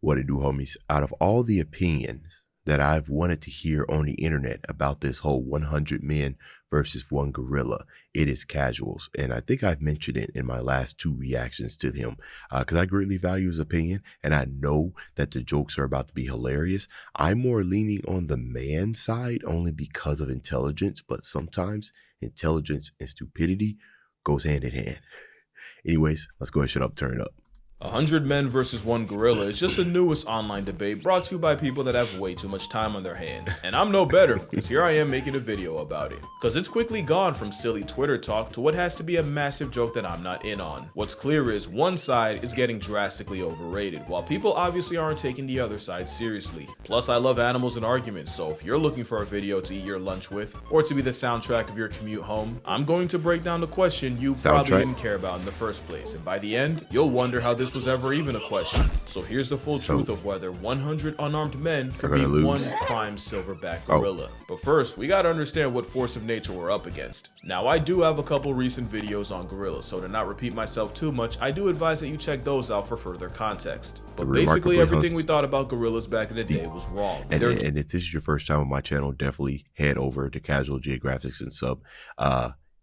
What it do, homies? Out of all the opinions that I've wanted to hear on the internet about this whole 100 men versus one gorilla, it is Casuals. And I think I've mentioned it in my last two reactions to him because I greatly value his opinion and I know that the jokes are about to be hilarious. I'm more leaning on the man side only because of intelligence, but sometimes intelligence and stupidity goes hand in hand. Anyways, let's go ahead and shut up, turn it up. 100 men versus one gorilla is just the newest online debate brought to you by people that have way too much time on their hands. And I'm no better, because here I am making a video about it. Because it's quickly gone from silly Twitter talk to what has to be a massive joke that I'm not in on. What's clear is one side is getting drastically overrated, while people obviously aren't taking the other side seriously. Plus, I love animals and arguments, so if you're looking for a video to eat your lunch with, or to be the soundtrack of your commute home, I'm going to break down the question you probably didn't care about in the first place. And by the end, you'll wonder how this was ever even a question. So here's the full truth of whether 100 unarmed men could beat one prime silverback gorilla. But first, we gotta understand what force of nature we're up against. Now, I do have a couple recent videos on gorillas, so to not repeat myself too much, I do advise that you check those out for further context. But basically, everything we thought about gorillas back in the day was wrong. And if this is your first time on my channel, definitely head over to Casual Geographics and sub.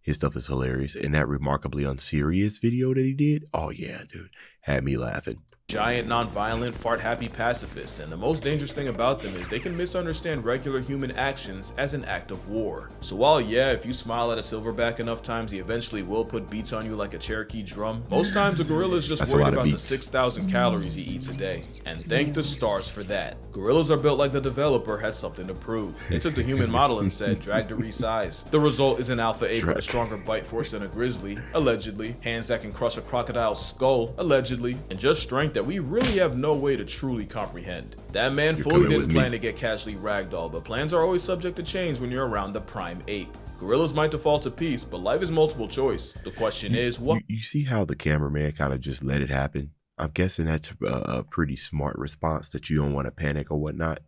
His stuff is hilarious. And that remarkably unserious video that he did, oh yeah, dude, had me laughing. Giant, non-violent, fart-happy pacifists, and the most dangerous thing about them is they can misunderstand regular human actions as an act of war. So while yeah, if you smile at a silverback enough times, he eventually will put beats on you like a Cherokee drum, most times a gorilla is just worried about the 6,000 calories he eats a day. And thank the stars for that. Gorillas are built like the developer had something to prove. They took the human model and said, drag to resize. The result is an alpha ape with a stronger bite force than a grizzly, allegedly, hands that can crush a crocodile's skull, allegedly, and just strength that we really have no way to truly comprehend. That man fully didn't plan to get casually ragdolled, but plans are always subject to change when you're around the prime ape. Gorillas might default to peace, but life is multiple choice. The question is, what? You see how the cameraman kind of just let it happen? I'm guessing that's a pretty smart response, that you don't want to panic or whatnot.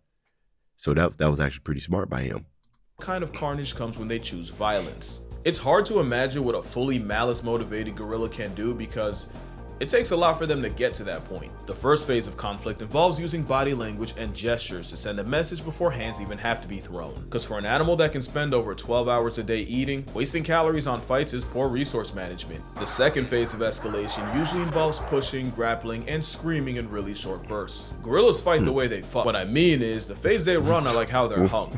So that was actually pretty smart by him. What kind of carnage comes when they choose violence? It's hard to imagine what a fully malice-motivated gorilla can do because it takes a lot for them to get to that point. The first phase of conflict involves using body language and gestures to send a message before hands even have to be thrown. Because for an animal that can spend over 12 hours a day eating, wasting calories on fights is poor resource management. The second phase of escalation usually involves pushing, grappling, and screaming in really short bursts. Gorillas fight the way they fuck. What I mean is, the phase they run are like how they're hung.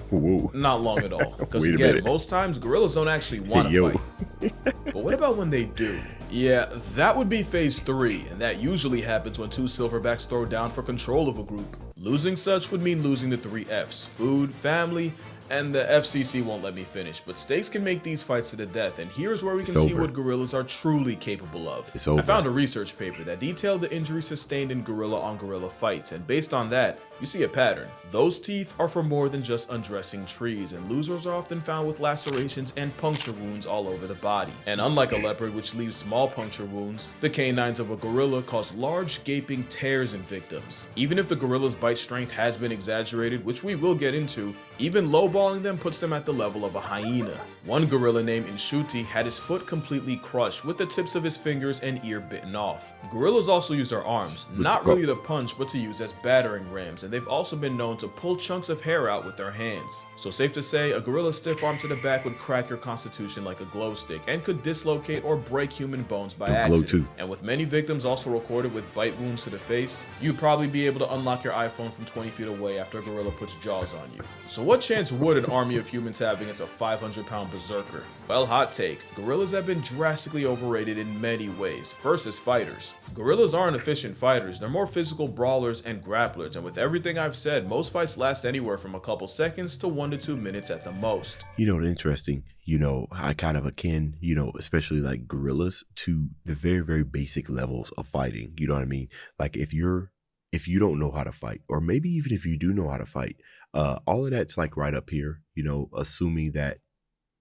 Not long at all. Because again, most times gorillas don't actually want to fight. But what about when they do? Yeah, that would be phase 3, and that usually happens when two silverbacks throw down for control of a group. Losing such would mean losing the 3 Fs: food, family, and the FCC won't let me finish, but stakes can make these fights to the death, and here's where we can see what gorillas are truly capable of. I found a research paper that detailed the injuries sustained in gorilla-on-gorilla fights, and based on that, you see a pattern. Those teeth are for more than just undressing trees, and losers are often found with lacerations and puncture wounds all over the body. And unlike a leopard, which leaves small puncture wounds, the canines of a gorilla cause large gaping tears in victims. Even if the gorilla's bite strength has been exaggerated, which we will get into, even lowballing them puts them at the level of a hyena. One gorilla named Inshuti had his foot completely crushed with the tips of his fingers and ear bitten off. Gorillas also use their arms, not really to punch but to use as battering rams, and they've also been known to pull chunks of hair out with their hands. So safe to say, a gorilla's stiff arm to the back would crack your constitution like a glow stick and could dislocate or break human bones by accident. And with many victims also recorded with bite wounds to the face, you'd probably be able to unlock your iPhone from 20 feet away after a gorilla puts jaws on you. So what chance would an army of humans have against a 500-pound berserker? Well, hot take, gorillas have been drastically overrated in many ways. First, as fighters. Gorillas aren't efficient fighters, they're more physical brawlers and grapplers, and with everything I've said, most fights last anywhere from a couple seconds to 1 to 2 minutes at the most. You know, interesting, I kind of akin, especially like gorillas to the very, very basic levels of fighting, you know what I mean? Like if you don't know how to fight, or maybe even if you do know how to fight, all of that's like right up here, assuming that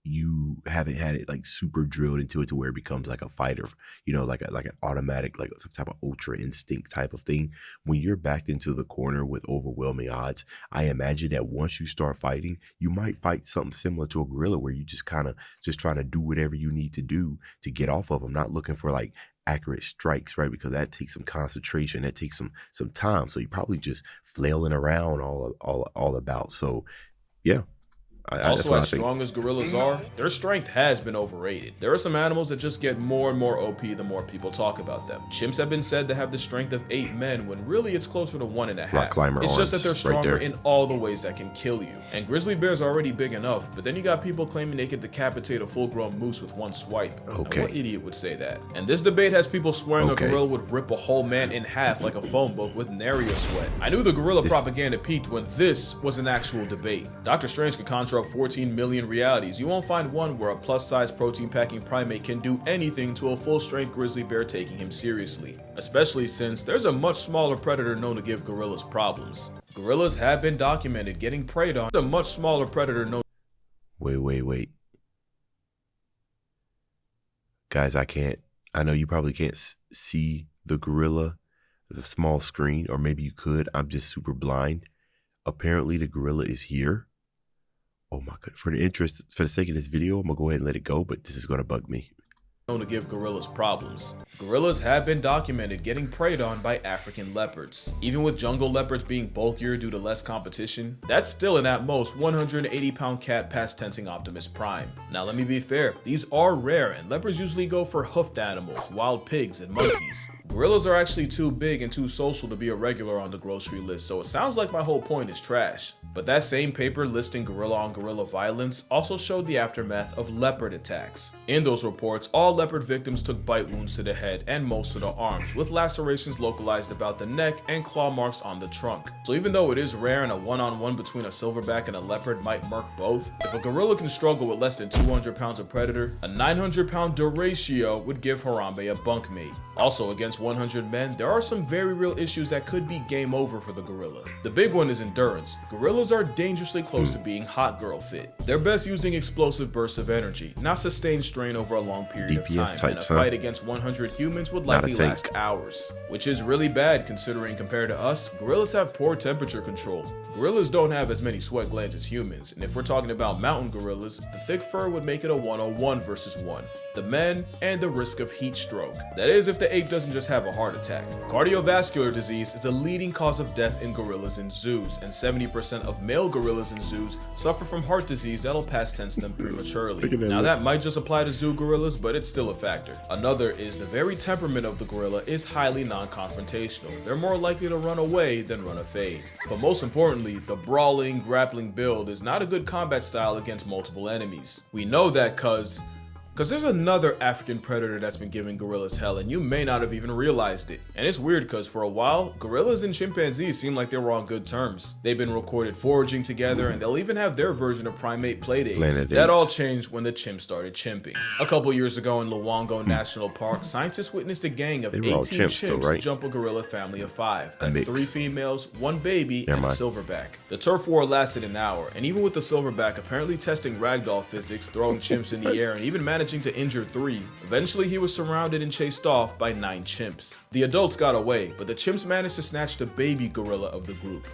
you haven't had it like super drilled into it to where it becomes like a fighter, like an automatic, like some type of ultra instinct type of thing. When you're backed into the corner with overwhelming odds, I imagine that once you start fighting, you might fight something similar to a gorilla where you just kind of just trying to do whatever you need to do to get off of them, not looking for like accurate strikes, right? Because that takes some concentration, that takes some time. So you're probably just flailing around all about. So yeah, that's Also, what I as think. strong as gorillas are, their strength has been overrated. There are some animals that just get more and more OP the more people talk about them. Chimps have been said to have the strength of 8 men when really it's closer to 1.5. Rock climber It's just that arms they're stronger right there. in all the ways that can kill you. And grizzly bears are already big enough, but then you got people claiming they could decapitate a full-grown moose with one swipe. Okay. Now, what idiot would say that? And this debate has people swearing a gorilla would rip a whole man in half like a phone book with nary a sweat. I knew the gorilla propaganda peaked when this was an actual debate. Dr. Strange could conjure up 14 million realities. You won't find one where a plus-size protein-packing primate can do anything to a full-strength grizzly bear taking him seriously. Especially since there's a much smaller predator known to give gorillas problems. Gorillas have been documented getting preyed on. A much smaller predator known. Wait. Guys, I know you probably can't see the gorilla, the small screen, or maybe you could. I'm just super blind. Apparently the gorilla is here. Oh my god, for the sake of this video, I'm gonna go ahead and let it go, but this is gonna bug me. Known to give gorillas problems. Gorillas have been documented getting preyed on by African leopards. Even with jungle leopards being bulkier due to less competition, that's still an at most 180-pound cat past tensing Optimus Prime. Now let me be fair, these are rare and leopards usually go for hoofed animals, wild pigs, and monkeys. Gorillas are actually too big and too social to be a regular on the grocery list, so it sounds like my whole point is trash. But that same paper listing gorilla on gorilla violence also showed the aftermath of leopard attacks. In those reports, all leopard victims took bite wounds to the head and most of the arms, with lacerations localized about the neck and claw marks on the trunk. So even though it is rare and a one-on-one between a silverback and a leopard might mark both, if a gorilla can struggle with less than 200 pounds of predator, a 900-pound duratio would give Harambe a bunkmate. Also, against 100 men, there are some very real issues that could be game over for the gorilla. The big one is endurance. Gorillas are dangerously close to being hot girl fit. They're best using explosive bursts of energy, not sustained strain over a long period of time, and a fight against 100 humans would likely last hours. Which is really bad considering compared to us, gorillas have poor temperature control. Gorillas don't have as many sweat glands as humans, and if we're talking about mountain gorillas, the thick fur would make it a 101 versus 1. The men, and the risk of heat stroke. That is if the ape doesn't just have a heart attack. Cardiovascular disease is the leading cause of death in gorillas in zoos, and 70% of male gorillas in zoos suffer from heart disease that'll past tense them prematurely. Now that might just apply to zoo gorillas, but it's still a factor. Another is the very temperament of the gorilla is highly non-confrontational. They're more likely to run away than run a fade. But most importantly, the brawling, grappling build is not a good combat style against multiple enemies. We know that cause there's another African predator that's been giving gorillas hell, and you may not have even realized it. And it's weird because for a while, gorillas and chimpanzees seem like they were on good terms. They've been recorded foraging together, and they'll even have their version of primate playdates. That all changed when the chimps started chimping. A couple years ago in Luongo National Park, scientists witnessed a gang of 18 chimps jump a gorilla family of 5. That's 3 females, 1 baby, and a silverback. The turf war lasted an hour, and even with the silverback apparently testing ragdoll physics, throwing chimps in the air, and even managing to injure 3. Eventually he was surrounded and chased off by 9 chimps. The adults got away, but the chimps managed to snatch the baby gorilla of the group,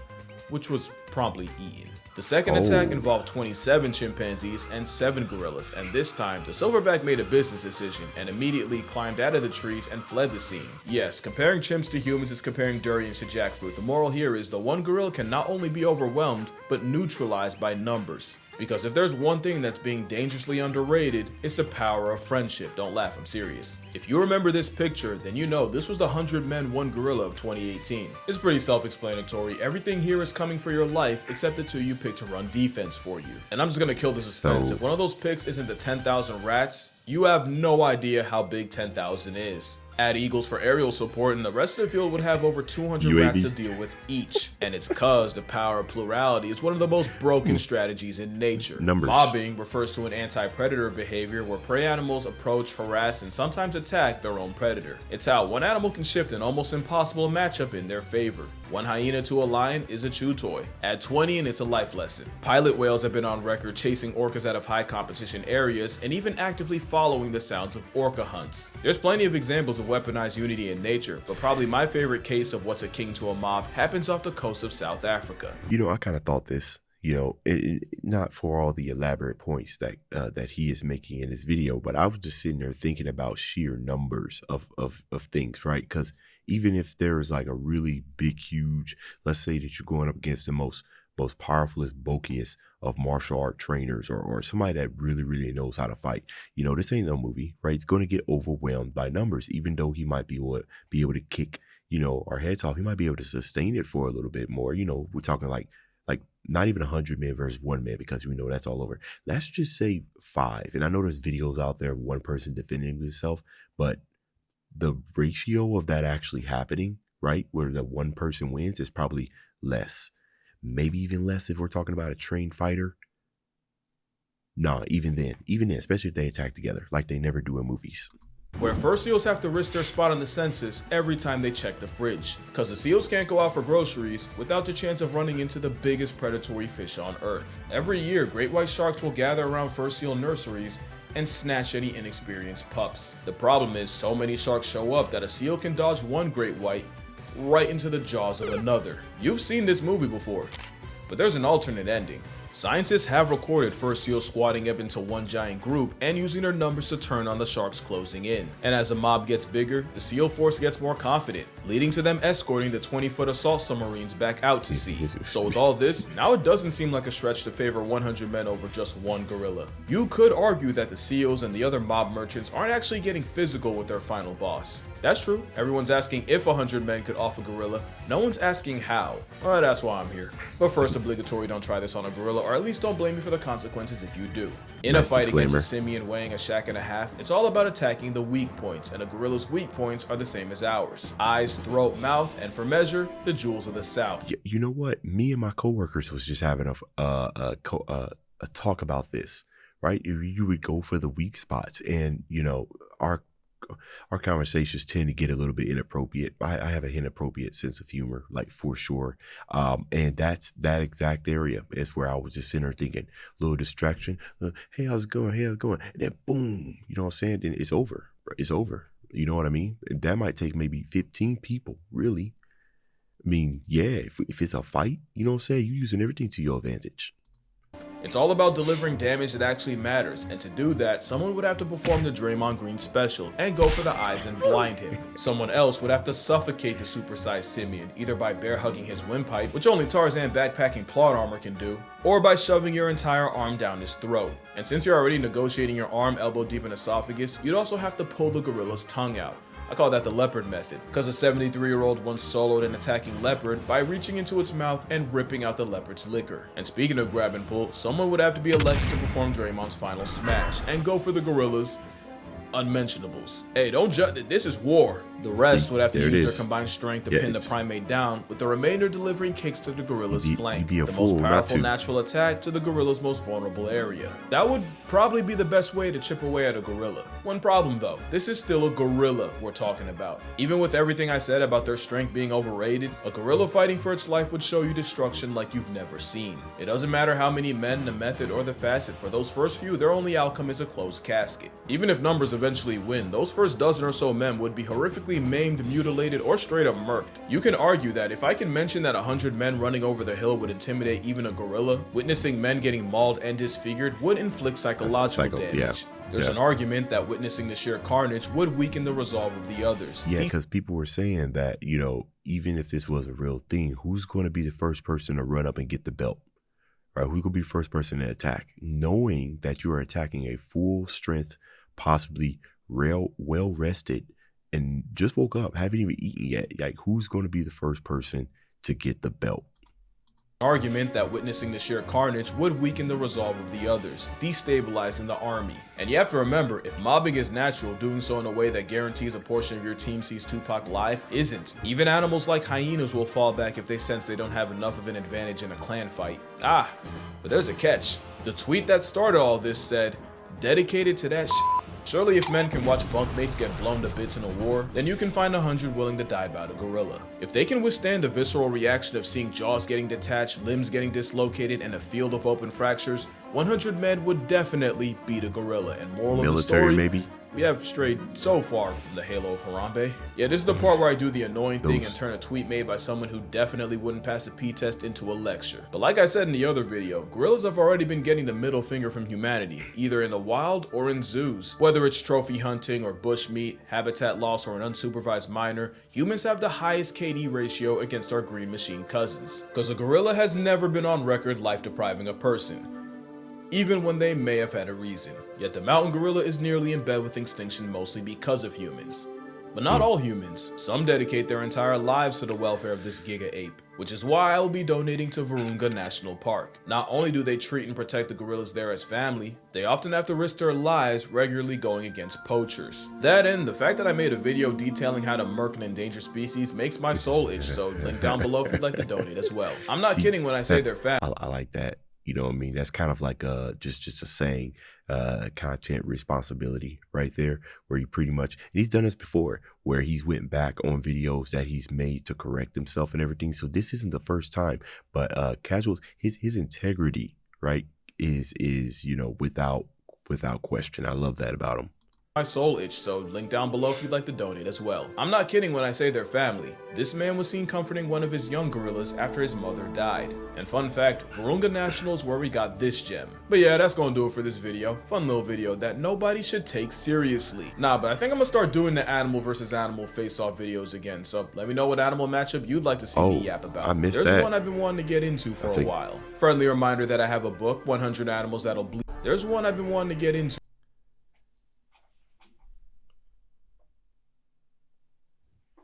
which was promptly eaten. The second attack involved 27 chimpanzees and 7 gorillas, and this time the silverback made a business decision and immediately climbed out of the trees and fled the scene. Yes, comparing chimps to humans is comparing durians to jackfruit. The moral here is the one gorilla can not only be overwhelmed, but neutralized by numbers. Because if there's one thing that's being dangerously underrated, it's the power of friendship. Don't laugh, I'm serious. If you remember this picture, then you know this was the 100 Men 1 Gorilla of 2018. It's pretty self-explanatory. Everything here is coming for your life except the 2 you picked to run defense for you. And I'm just gonna kill the suspense. If one of those picks isn't the 10,000 rats, you have no idea how big 10,000 is. Add eagles for aerial support, and the rest of the field would have over 200 rats to deal with each. And it's cause the power of plurality is one of the most broken strategies in nature. Mobbing refers to an anti-predator behavior where prey animals approach, harass, and sometimes attack their own predator. It's how one animal can shift an almost impossible matchup in their favor. One hyena to a lion is a chew toy. Add 20 and it's a life lesson. Pilot whales have been on record chasing orcas out of high competition areas and even actively following the sounds of orca hunts. There's plenty of examples of weaponized unity in nature, but probably my favorite case of what's a king to a mob happens off the coast of South Africa. You know, I kind of thought this. Not for all the elaborate points that he is making in his video, but I was just sitting there thinking about sheer numbers of things, right? Because even if there's like a really big, huge, let's say that you're going up against the most powerfulest, bulkiest of martial art trainers, or somebody that really, really knows how to fight. This ain't no movie, right? It's going to get overwhelmed by numbers, even though he might be able to kick, our heads off. He might be able to sustain it for a little bit more. We're talking like not even 100 men versus one man, because we know that's all over. Let's just say 5. And I know there's videos out there of one person defending himself, but the ratio of that actually happening, right, where the one person wins, is probably less. Maybe even less if we're talking about a trained fighter. Nah, even then, especially if they attack together like they never do in movies. Where fur seals have to risk their spot on the census every time they check the fridge, cause the seals can't go out for groceries without the chance of running into the biggest predatory fish on earth. Every year, great white sharks will gather around fur seal nurseries and snatch any inexperienced pups. The problem is, so many sharks show up that a seal can dodge one great white right into the jaws of another. You've seen this movie before, but there's an alternate ending. Scientists have recorded fur seals squatting up into one giant group and using their numbers to turn on the sharks closing in. And as the mob gets bigger, the seal force gets more confident, leading to them escorting the 20-foot assault submarines back out to sea. So with all this, now it doesn't seem like a stretch to favor 100 men over just one gorilla. You could argue that the seals and the other mob merchants aren't actually getting physical with their final boss. That's true, everyone's asking if 100 men could off a gorilla, no one's asking how. Well, that's why I'm here. But first, obligatory, don't try this on a gorilla, or at least don't blame me for the consequences if you do. In a fight against a simian weighing a shack and a half, it's all about attacking the weak points, and a gorilla's weak points are the same as ours: eyes, throat, mouth, and for measure, the jewels of the South. You know what? Me and my coworkers was just having a talk about this, right? You would go for the weak spots, and our conversations tend to get a little bit inappropriate. I have an inappropriate sense of humor, like, for sure. And that exact area is where I was just sitting there thinking, little distraction. Hey, how's it going? Hey, how's it going? And then boom, you know what I'm saying? Then it's over. It's over. You know what I mean? That might take maybe 15 people, really. I mean, yeah, if it's a fight, you know what I'm saying? You're using everything to your advantage. It's all about delivering damage that actually matters, and to do that, someone would have to perform the Draymond Green special and go for the eyes and blind him. Someone else would have to suffocate the supersized simian, either by bear hugging his windpipe, which only Tarzan backpacking plot armor can do, or by shoving your entire arm down his throat. And since you're already negotiating your arm elbow deep in esophagus, you'd also have to pull the gorilla's tongue out. I call that the Leopard method, because a 73-year-old once soloed an attacking leopard by reaching into its mouth and ripping out the leopard's liquor. And speaking of grab and pull, someone would have to be elected to perform Draymond's final smash and go for the gorilla's unmentionables. Hey, don't judge. This is war. The rest would have to use their combined strength to pin the primate down, with the remainder delivering kicks to the gorilla's flank, the most powerful natural attack to the gorilla's most vulnerable area. That would probably be the best way to chip away at a gorilla. One problem though, this is still a gorilla we're talking about. Even with everything I said about their strength being overrated, a gorilla fighting for its life would show you destruction like you've never seen. It doesn't matter how many men, the method, or the facet, for those first few, their only outcome is a closed casket. Even if numbers eventually win, those first dozen or so men would be horrifically maimed, mutilated, or straight up murked. You can argue that if I can mention that 100 men running over the hill would intimidate even a gorilla, witnessing men getting mauled and disfigured would inflict psychological damage. There's an argument that witnessing the sheer carnage would weaken the resolve of the others. Yeah, because people were saying that, even if this was a real thing, who's going to be the first person to run up and get the belt? Right? Who's going to be the first person to attack? Knowing that you are attacking a full strength, possibly well rested, and just woke up, haven't even eaten yet. Like, who's going to be the first person to get the belt? Argument that witnessing the sheer carnage would weaken the resolve of the others, destabilizing the army. And you have to remember, if mobbing is natural, doing so in a way that guarantees a portion of your team sees Tupac live isn't. Even animals like hyenas will fall back if they sense they don't have enough of an advantage in a clan fight. But there's a catch. The tweet that started all this said, "Dedicated to that shit. Surely if men can watch bunkmates get blown to bits in a war, then you can find 100 willing to die by the gorilla." If they can withstand the visceral reaction of seeing jaws getting detached, limbs getting dislocated, and a field of open fractures, 100 men would definitely beat a gorilla. And moral of the story, maybe. We have strayed so far from the halo of Harambe. Yeah, this is the part where I do the annoying thing and turn a tweet made by someone who definitely wouldn't pass a P-test into a lecture. But like I said in the other video, gorillas have already been getting the middle finger from humanity, either in the wild or in zoos. Whether it's trophy hunting or bushmeat, habitat loss, or an unsupervised minor, humans have the highest KD ratio against our green machine cousins. Because a gorilla has never been on record life-depriving a person, even when they may have had a reason. Yet the mountain gorilla is nearly in bed with extinction mostly because of humans. But not all humans. Some dedicate their entire lives to the welfare of this giga ape, which is why I will be donating to Virunga National Park. Not only do they treat and protect the gorillas there as family, they often have to risk their lives regularly going against poachers. That and the fact that I made a video detailing how to murk an endangered species makes my soul itch, so link down below if you'd like to donate as well. I'm not kidding when I say they're family. I like that. You know what I mean? That's kind of like just a saying, content responsibility right there, where he pretty much, he's done this before, where he's went back on videos that he's made to correct himself and everything. So this isn't the first time, but Casuals, his integrity, right, is you know, without question. I love that about him. My soul itch, so link down below if you'd like to donate as well. I'm not kidding when I say they're family. This man was seen comforting one of his young gorillas after his mother died. And fun fact, Virunga National is where we got this gem. But yeah, that's gonna do it for this video. Fun little video that nobody should take seriously. Nah, but I think I'm gonna start doing the animal versus animal face-off videos again. So let me know what animal matchup you'd like to see me yap about. I missed There's that. one I've been wanting to get into for a while. Friendly reminder that I have a book, 100 Animals That'll Bleed. There's one I've been wanting to get into.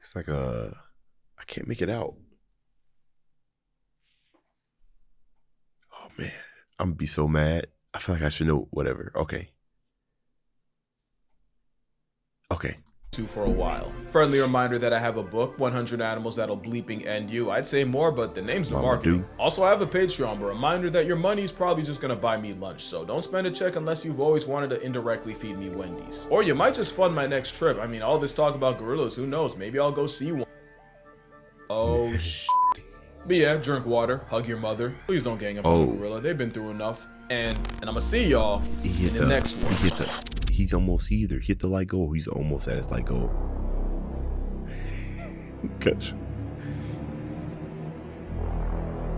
It's like I can't make it out. Oh man, I'm gonna be so mad. I feel like I should know. Whatever. Okay. For a while. Friendly reminder that I have a book, 100 Animals That'll Bleeping End You. I'd say more, but the name's the marketing. Also, I have a Patreon, but reminder that your money's probably just gonna buy me lunch, so don't spend a check unless you've always wanted to indirectly feed me Wendy's. Or you might just fund my next trip. I mean, all this talk about gorillas, who knows? Maybe I'll go see one. Oh shit. But yeah, drink water, hug your mother. Please don't gang up on the gorilla. They've been through enough. And I'm gonna see y'all in the next one. He's almost either hit the like goal. He's almost at his like goal. Gosh.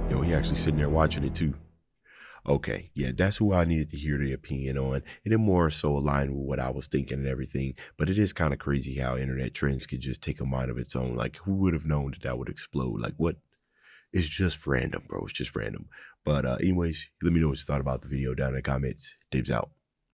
Yo, he actually sitting there watching it too. Okay, yeah, that's who I needed to hear the opinion on. And it more so aligned with what I was thinking and everything. But it is kind of crazy how internet trends could just take a mind of its own. Like, who would have known that would explode? Like, what? It's just random, bro. It's just random. But anyways, let me know what you thought about the video down in the comments. Dibs out.